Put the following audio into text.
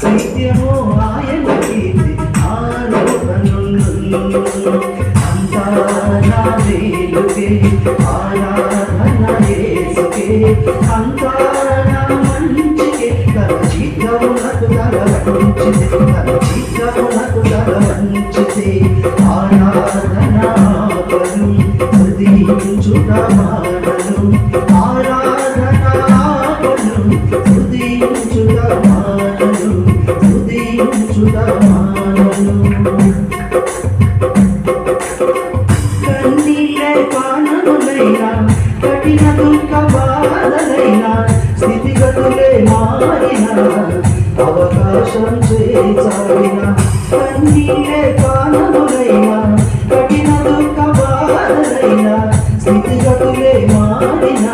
నిత్యము ఆయన కీర్తి ఆరోహణులు అంతా నా మేలుకే ఆరాధన యేసుకే అంతా నా మంచికే తన చిత్తమునకు తల వంచితే తన చిత్తమునకు తల వంచితే ఆరాధన ఆపను హృదయించుట మానను ఆరాధన ఆపను హృదయించుట మానను హృదయించుట మానను కన్నీళ్ళే పానములైనా కఠిన దుఃఖ బాధలైనా స్థితిగతులే మారిన అవకాశం చేసారిన కన్నీళ్ళే పానములైనా కఠిన దుఃఖ బాధలైనా స్థితిగతులే మారిన